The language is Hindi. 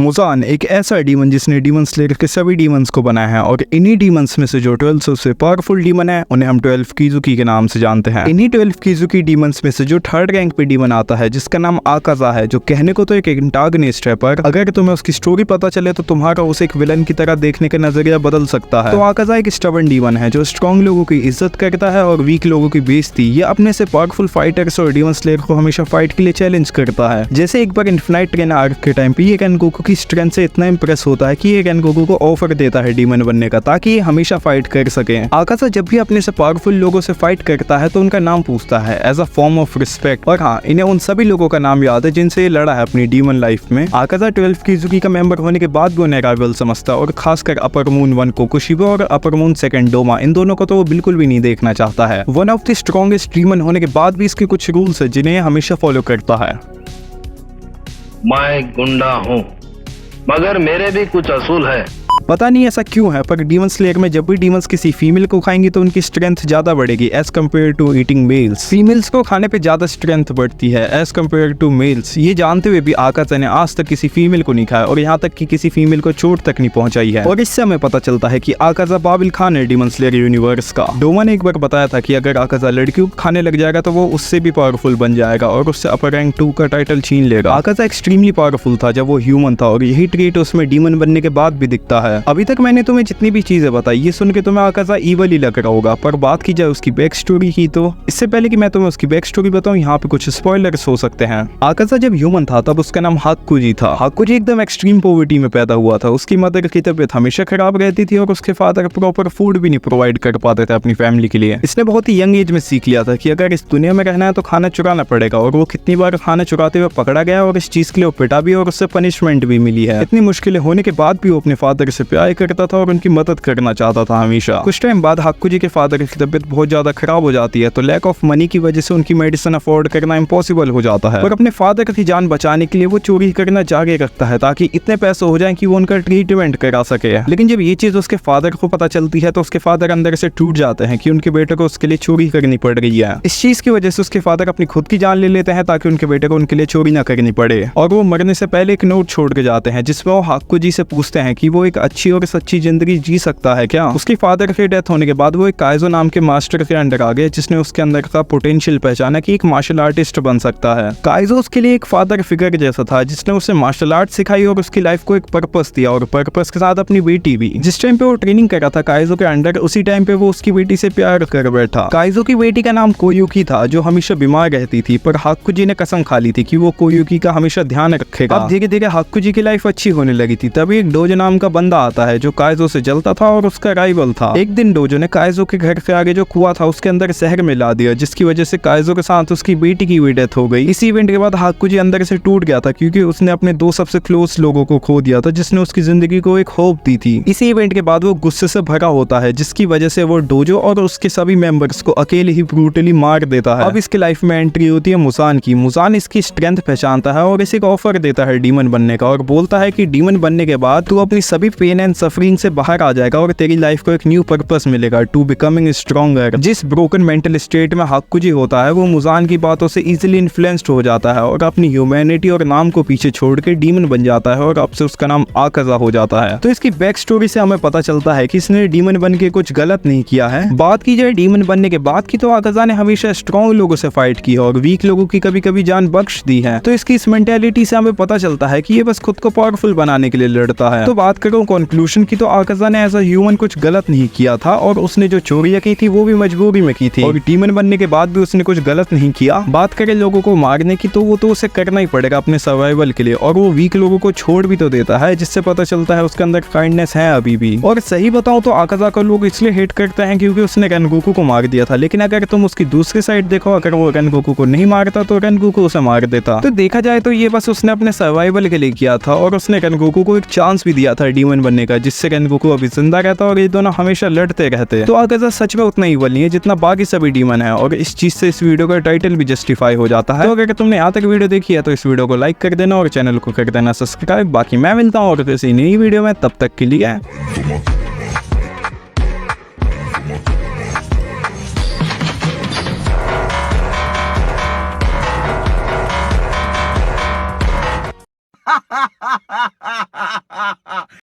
मुजान एक ऐसा डीमन जिसने डीमन स्लेयर के सभी डीमंस को बनाया है और इन्हीं डीमंस में से जो 12 सबसे पावरफुल डीमन है उन्हें हम 12 कीजुकी के नाम से जानते हैं। इन्हीं 12 कीजुकी डीमंस में से जो 3rd रैंक पे डीमन आता है जिसका नाम आकाजा है, जो कहने को तो एक एंटागनिस्ट है, पर अगर तुम्हें उसकी स्टोरी पता चले तो तुम्हारा उसे एक विलन की तरह देखने का नजरिया बदल सकता है। तो आकाजा एक स्टबर्न डीमन है जो स्ट्रॉन्ग लोगों की इज्जत करता है और वीक लोगों की बेइज्जती। ये अपने से पावरफुल फाइटर्स और डीमन स्लेयर को हमेशा फाइट के लिए चैलेंज करता है। जैसे एक बार इन्फिनाइट ट्रेन आर्क के टाइम पे ये रेनगोकू की स्ट्रेंथ से इतना इंप्रेस होता है कि ये रेनगोकू को ऑफर देता है डीमन बनने का, ताकि ये हमेशा फाइट कर सके। आकाजा जब भी अपने से पावरफुल लोगों से फाइट करता है तो उनका नाम पूछता है as a form of respect. और हाँ, इन्हें उन सभी लोगों का नाम याद है जिनसे ये लड़ा है अपनी डीमन लाइफ में। आकाजा 12 कीजुकी का मेंबर होने के बाद भी उन्हें राइवल समझता है और खासकर अपर मून 1 कोकुशिबा और अपर मून 2 डोमा, इन दोनों को तो वो बिल्कुल भी नहीं देखना चाहता है। One of the strongest demon होने के बाद भी इसके कुछ रूल्स है जिन्हें हमेशा फॉलो करता है। मैं गुंडा हूँ मगर मेरे भी कुछ असूल है। पता नहीं ऐसा क्यों है, पर डीमन स्लेयर में जब भी डीमंस किसी फीमेल को खाएंगे तो उनकी स्ट्रेंथ ज्यादा बढ़ेगी as compare to eating males. Females को खाने पे ज्यादा स्ट्रेंथ बढ़ती है एज कम्पेयर टू मेल्स। ये जानते हुए भी आकाजा ने आज तक किसी फीमेल को नहीं खाया और यहाँ तक कि किसी फीमेल को चोट तक नहीं पहुंचाई है। और इससे हमें पता चलता है कि आकाजा बाबिल खान है डीमन स्लेयर यूनिवर्स का। डोमा ने एक बार बताया था कि अगर आकाजा लड़कियों को खाने लग जाएगा तो वो उससे भी पावरफुल बन जाएगा और उससे अपर रैंक 2 का टाइटल छीन लेगा। आकाजा एक्सट्रीमली पावरफुल था जब वो ह्यूमन था और यही ट्रेट उसमें डीमन बनने के बाद भी दिखता है। अभी तक मैंने तुम्हें जितनी भी चीजें बताई ये सुन के तुम्हें आकाजा ईवल ही लग रहा होगा, पर बात की जाए उसकी बैक स्टोरी की तो इससे पहले कि मैं तुम्हें उसकी बैक स्टोरी बताऊं यहाँ पे कुछ स्पॉयलर्स हो सकते हैं। आकाजा जब ह्यूमन था तब उसका नाम हाकुजी था। हाकुजी एकदम एक्सट्रीम पॉवर्टी में पैदा हुआ था। उसकी मदर की तबीयत हमेशा खराब रहती थी और उसके फादर प्रॉपर फूड भी नहीं प्रोवाइड कर पाते थे अपनी फैमिली के लिए। इसने बहुत ही यंग एज में सीख लिया था कि अगर इस दुनिया में रहना है तो खाना चुराना पड़ेगा, और वो कितनी बार खाना चुराते हुए पकड़ा गया और इस चीज के लिए वो पिटा भी और उससे पनिशमेंट भी मिली है। इतनी मुश्किलें होने के बाद भी वो अपने फादर से प्यार करता था और उनकी मदद करना चाहता था हमेशा। कुछ टाइम बाद हाकुजी के फादर की तबीयत बहुत ज्यादा खराब हो जाती है तो लैक ऑफ मनी की वजह से उनकी मेडिसिन अफोर्ड करना इम्पॉसिबल हो जाता है। और अपने फादर की जान बचाने के लिए वो चोरी करना जारी रखता है ताकि इतने पैसे हो जाएं कि वो उनका ट्रीटमेंट करा सके। लेकिन जब ये चीज उसके फादर को पता चलती है तो उसके फादर अंदर से टूट जाते हैं कि उनके बेटे को उसके लिए चोरी करनी पड़ रही है। इस चीज की वजह से उसके फादर अपनी खुद की जान ले लेते हैं ताकि उनके बेटे को उनके लिए चोरी ना करनी पड़े। और वो मरने से पहले एक नोट छोड़ के जाते हैं जिसमें वो हाकुजी से पूछते हैं कि वो एक अच्छी और सच्ची जिंदगी जी सकता है क्या। उसके फादर के डेथ होने के बाद वो एक काइजो नाम के मास्टर के अंडर आ गया जिसने उसके अंदर का पोटेंशियल पहचाना कि एक मार्शल आर्टिस्ट बन सकता है। काइजो उसके लिए एक फादर फिगर जैसा था जिसने उसे मार्शल आर्ट सिखाई और उसकी लाइफ को एक पर्पस दिया, और पर्पस के साथ अपनी बेटी भी। जिस टाइम पे वो ट्रेनिंग कर रहा था काइजो के अंडर, उसी टाइम पे वो उसकी बेटी से प्यार कर बैठा। काइजो की बेटी का नाम कोयुकी था जो हमेशा बीमार रहती थी, पर हाकुजी ने कसम खा ली थी कि वो कोयुकी का हमेशा ध्यान रखेगा। अब धीरे धीरे हाकुजी की लाइफ अच्छी होने लगी थी। तभी एक डोजो नाम का बंदा आता है जो काइजो से जलता था और उसका राइवल था। एक दिन डोजो ने काइजो के घर के आगे जो कुआं था उसके अंदर शहर में ला दिया, जिसकी वजह से काइजो के साथ उसकी बेटी की भी डेथ हो गई। इस इवेंट के बाद हाकुजी अंदर से टूट गया था क्योंकि उसने अपने 2 सबसे क्लोज लोगों को खो दिया था जिसने उसकी जिंदगी को एक होप दी थी। इस इवेंट के बाद वो गुस्से से भरा होता है जिसकी वजह से वो डोजो और उसके सभी मेंबर्स को अकेले ही ब्रूटली मार देता है। अब इसके लाइफ में एंट्री होती है मुजान की। मुजान इसकी स्ट्रेंथ पहचानता है और इसे एक ऑफर देता है डीमन बनने का और बोलता है कि डीमन बनने के बाद तू अपनी सभी पेन एंड सफरिंग से बाहर आ जाएगा और तेरी लाइफ को एक न्यू पर्पस मिलेगा टू बिकमिंग स्ट्रॉन्गर। जिस ब्रोकन मेंटल स्टेट में हाकुजी होता है वो मुजान की बातों से इजीली इन्फ्लुएंस्ड हो जाता है और अपनी ह्यूमैनिटी और नाम को पीछे छोड़ के डीमन बन जाता है और अब से उसका नाम आकाजा हो जाता है। तो इसकी बैक स्टोरी से हमें पता चलता है कि इसने डीमन बन के कुछ गलत नहीं किया है। बात की जाए डीमन बनने के बाद की तो आकाजा ने हमेशा स्ट्रॉन्ग लोगों से फाइट की है और वीक लोगों की कभी कभी जान बख्श दी है। तो इसकी इस मेंटेलिटी से हमें पता चलता है कि ये बस खुद को पावरफुल बनाने के लिए लड़ता है। तो बात करूं कंक्लूजन की तो आकाजा ने एज अ ह्यूमन कुछ गलत नहीं किया था और उसने जो चोरियां की थी वो भी मजबूरी में की थी, और डीमन बनने के बाद भी उसने कुछ गलत नहीं किया। बात करें लोगों को मारने की तो वो तो उसे करना ही पड़ेगा अपने सर्वाइवल के लिए, और वो वीक लोगों को छोड़ भी तो देता है जिससे पता चलता है उसके अंदर काइंडनेस है अभी भी। और सही बताऊं तो आकाजा को लोग इसलिए हेट करते हैं क्योंकि उसने रेनगोकू को मार दिया था, लेकिन अगर तुम उसकी दूसरी साइड देखो, अगर वो रेनगोकू को नहीं मारता तो रेनगोकू उसे मार देता। तो देखा जाए तो ये बस उसने अपने सर्वाइवल के लिए किया था और उसने रेनगोकू को एक चांस भी दिया था डीमन बनने का, जिससे रेनगोकू अभी जिंदा रहता और ये दोनों हमेशा लड़ते रहते। तो आकाजा सच में उतना ईवल नहीं है जितना बाकी सभी डीमन है, और इस चीज से इस वीडियो का टाइटल भी जस्टिफाई हो जाता है। तो अगर तुमने यहाँ तक वीडियो देखी है तो इस वीडियो को लाइक कर देना और चैनल को कर देना सब्सक्राइब। बाकी मैं मिलता हूँ और किसी नई वीडियो में, तब तक के लिए